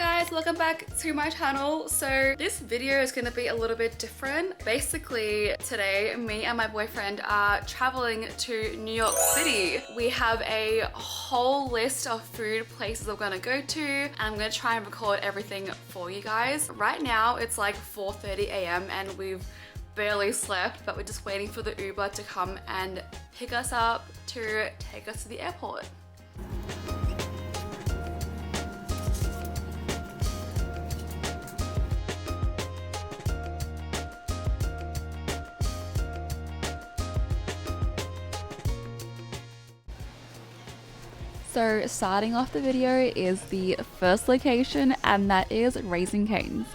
guys, welcome back to my channel. So this video is gonna be a little bit different. Basically today me and my boyfriend are traveling to New York City. We have a whole list of food places we're gonna go to and I'm gonna try and record everything for you guys. Right now it's like 4:30 a.m. and we've barely slept, but we're just waiting for the Uber to come and pick us up to take us to the airport. So starting off the video is the first location, and that is Raising Cane's.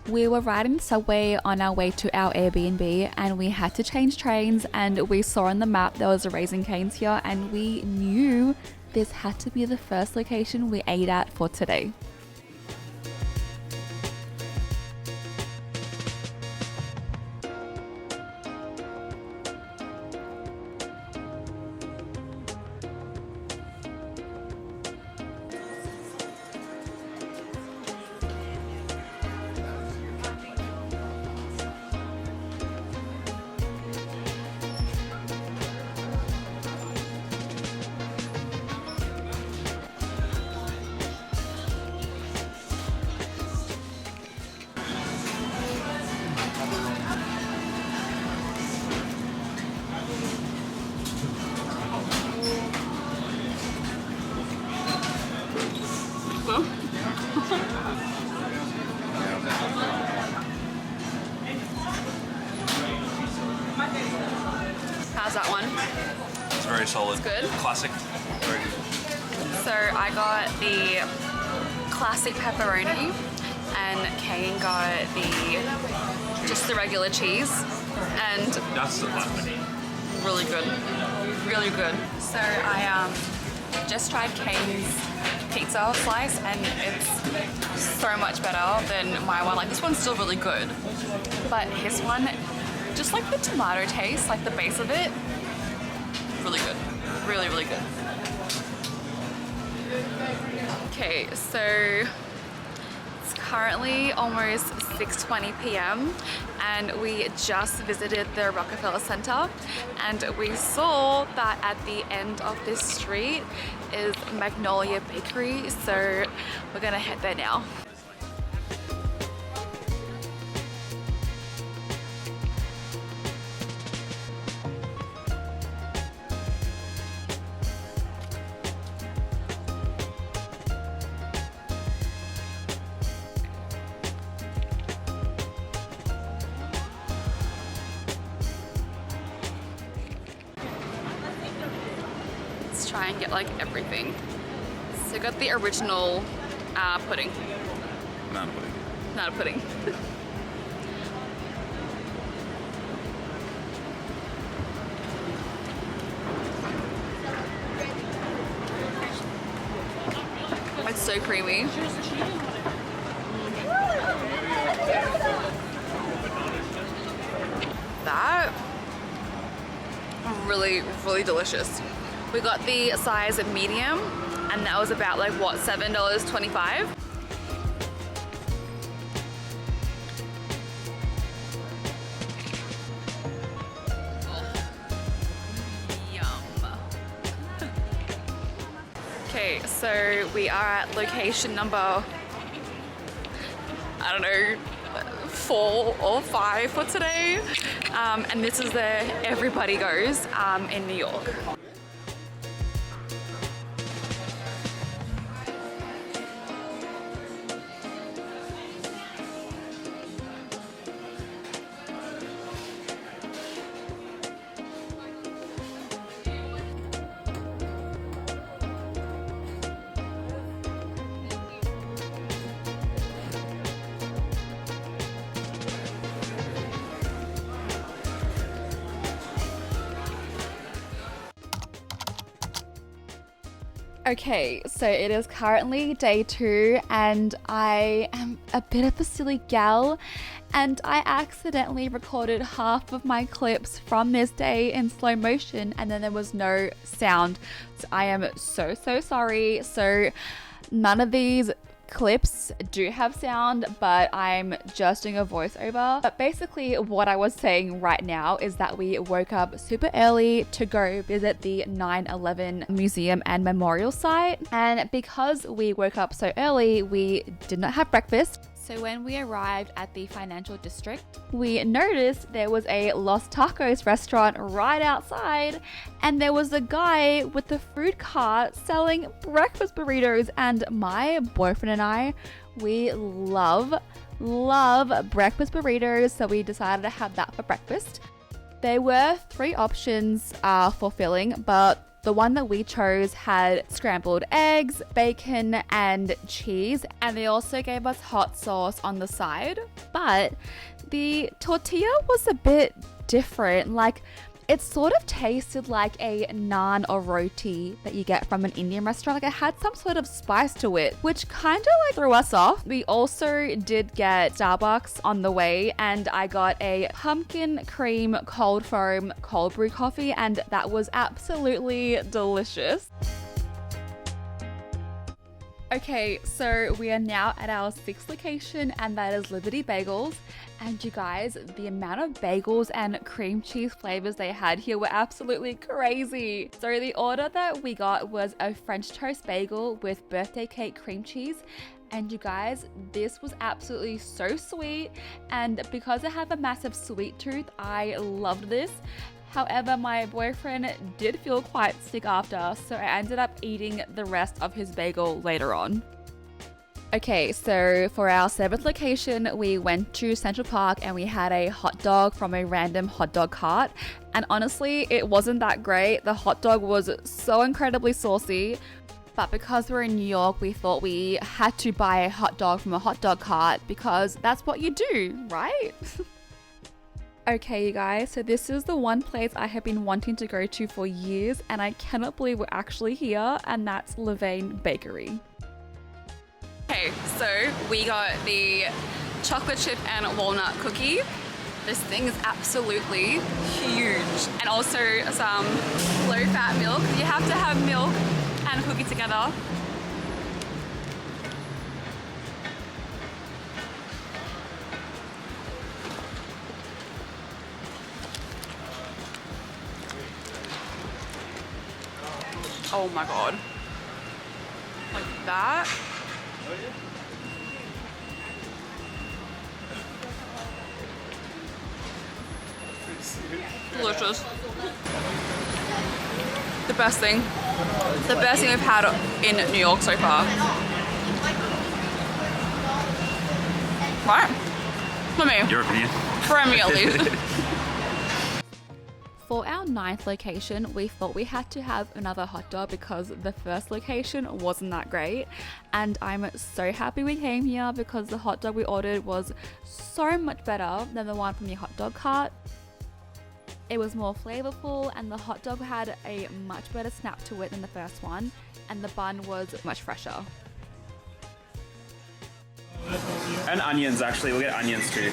We were riding the subway on our way to our Airbnb and we had to change trains, and we saw on the map there was a Raising Cane's here and we knew this had to be the first location we ate at for today. How's that one? It's very solid. It's good? Classic. Very good. So I got the classic pepperoni and Kane got just the regular cheese, and That's the classic. really good, really good. So I just tried Kane's pizza slice and it's so much better than my one. Like, this one's still really good, but his one, just like the tomato taste, like the base of it, really good, really, really good. Okay, so it's currently almost 6:20 p.m. and we just visited the Rockefeller Center, and we saw that at the end of this street is Magnolia Bakery, so we're gonna head there now. Let's try and get like everything. So we got the original pudding. Not pudding. Not a pudding. It's so creamy. That really, really delicious. We got the size of medium, and that was about like what, $7.25? Okay, so we are at location number, I don't know, 4 or 5 for today, and this is where everybody goes in New York. Okay, so it is currently day 2 and I am a bit of a silly gal and I accidentally recorded half of my clips from this day in slow motion and then there was no sound. So I am so sorry. So none of these clips do have sound, but I'm just doing a voiceover. But basically what I was saying right now is that we woke up super early to go visit the 9/11 museum and memorial site. And because we woke up so early, we did not have breakfast. So when we arrived at the financial district, we noticed there was a Los Tacos restaurant right outside, and there was a guy with a food cart selling breakfast burritos. And my boyfriend and I, we love breakfast burritos, so we decided to have that for breakfast. There were 3 options for filling, but the one that we chose had scrambled eggs, bacon, and cheese, and they also gave us hot sauce on the side. But the tortilla was a bit different. Like, it sort of tasted like a naan or roti that you get from an Indian restaurant. Like, it had some sort of spice to it, which kind of like threw us off. We also did get Starbucks on the way, and I got a pumpkin cream cold foam cold brew coffee, and that was absolutely delicious. Okay, so we are now at our 6th location, and that is Liberty Bagels. And you guys, the amount of bagels and cream cheese flavors they had here were absolutely crazy. So the order that we got was a French toast bagel with birthday cake cream cheese. And you guys, this was absolutely so sweet. And because I have a massive sweet tooth, I loved this. However, my boyfriend did feel quite sick after, so I ended up eating the rest of his bagel later on. Okay, so for our 7th location, we went to Central Park and we had a hot dog from a random hot dog cart. And honestly, it wasn't that great. The hot dog was so incredibly saucy. But because we're in New York, we thought we had to buy a hot dog from a hot dog cart because that's what you do, right? Okay, you guys, so this is the one place I have been wanting to go to for years, and I cannot believe we're actually here, and that's Levain Bakery. Okay, so we got the chocolate chip and walnut cookie. This thing is absolutely huge. And also some low-fat milk. You have to have milk and cookie together. Oh my god. Like that. Delicious. The best thing. The best thing we've had in New York so far. Right? For me. Your opinion? For me at least. For our 9th location, we thought we had to have another hot dog because the first location wasn't that great. And I'm so happy we came here because the hot dog we ordered was so much better than the one from the hot dog cart. It was more flavorful, and the hot dog had a much better snap to it than the first one, and the bun was much fresher. And onions, actually. We'll get onions too.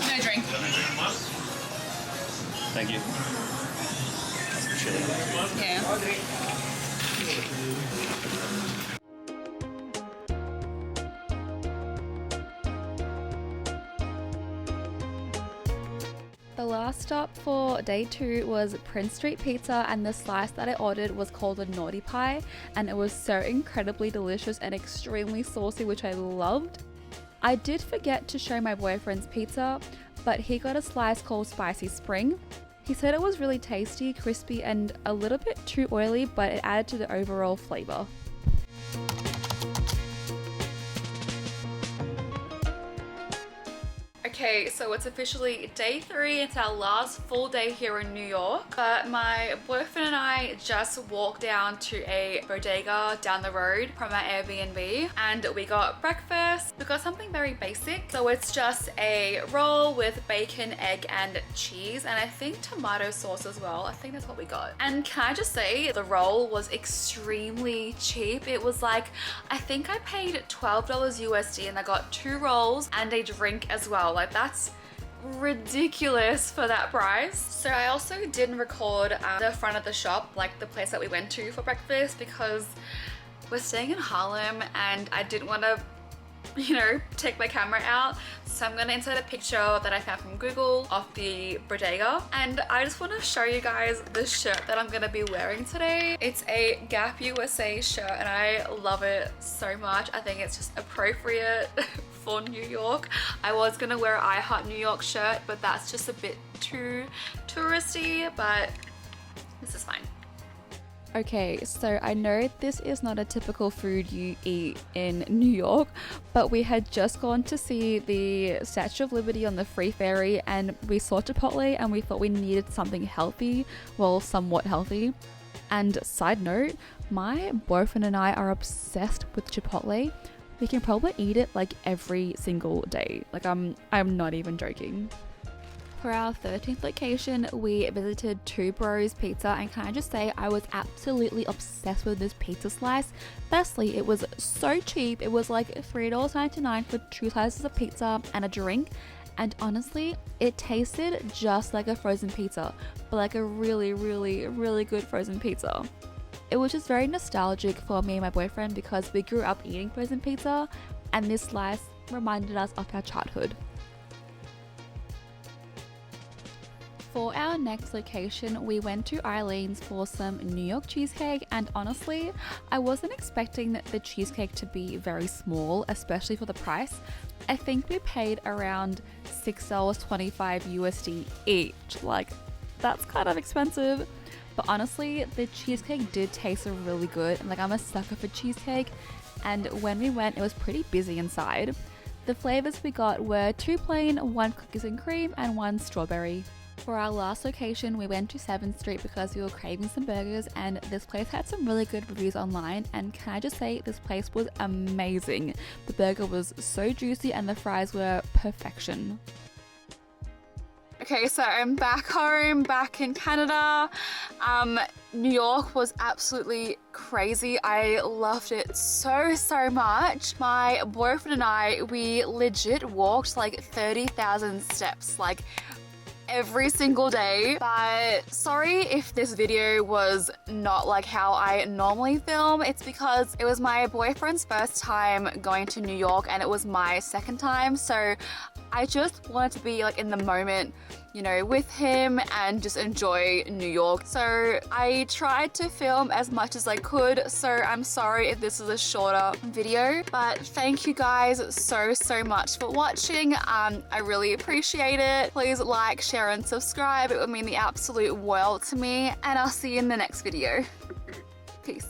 No drink. Thank you. Yeah. The last stop for day 2 was Prince Street Pizza, and the slice that I ordered was called a Naughty Pie, and it was so incredibly delicious and extremely saucy, which I loved. I did forget to show my boyfriend's pizza, but he got a slice called Spicy Spring. He said it was really tasty, crispy, and a little bit too oily, but it added to the overall flavor. Okay, so it's officially day 3. It's our last full day here in New York. But my boyfriend and I just walked down to a bodega down the road from our Airbnb, and we got breakfast. We got something very basic. So it's just a roll with bacon, egg, and cheese, and I think tomato sauce as well. I think that's what we got. And can I just say, the roll was extremely cheap. It was like, I think I paid $12 USD and I got 2 rolls and a drink as well. Like, that's ridiculous for that price. So I also didn't record the front of the shop, like the place that we went to for breakfast, because we're staying in Harlem and I didn't want to, you know, take my camera out, so I'm gonna insert a picture that I found from Google of the bodega, and I just want to show you guys the shirt that I'm gonna be wearing today. It's a Gap USA shirt and I love it so much. I think it's just appropriate for New York. I was gonna wear an I Heart New York shirt, but that's just a bit too touristy, but this is fine. Okay, so I know this is not a typical food you eat in New York, but we had just gone to see the Statue of Liberty on the free ferry and we saw Chipotle and we thought we needed something healthy, well, somewhat healthy. And side note, my boyfriend and I are obsessed with Chipotle. We can probably eat it like every single day. Like I'm not even joking. For our 13th location, we visited Two Bros Pizza, and can I just say I was absolutely obsessed with this pizza slice. Firstly, it was so cheap. It was like $3.99 for 2 slices of pizza and a drink. And honestly, it tasted just like a frozen pizza, but like a really, really, really good frozen pizza. It was just very nostalgic for me and my boyfriend because we grew up eating frozen pizza, and this slice reminded us of our childhood. For our next location, we went to Eileen's for some New York cheesecake, and honestly, I wasn't expecting the cheesecake to be very small, especially for the price. I think we paid around $6.25 USD each. Like, that's kind of expensive. But honestly, the cheesecake did taste really good, and like I'm a sucker for cheesecake, and when we went, it was pretty busy inside. The flavors we got were 2 plain, 1 cookies and cream, and 1 strawberry. For our last location, we went to 7th Street because we were craving some burgers, and this place had some really good reviews online, and can I just say this place was amazing. The burger was so juicy and the fries were perfection. Okay, so I'm back home, back in Canada. New York was absolutely crazy. I loved it so much. My boyfriend and I, we legit walked like 30,000 steps, like every single day. But sorry if this video was not like how I normally film. It's because it was my boyfriend's first time going to New York and it was my second time, so I just wanted to be like in the moment, you know, with him and just enjoy New York. So I tried to film as much as I could, so I'm sorry if this is a shorter video, but thank you guys so much for watching. I really appreciate it. Please like, share and subscribe. It would mean the absolute world to me, and I'll see you in the next video. Peace.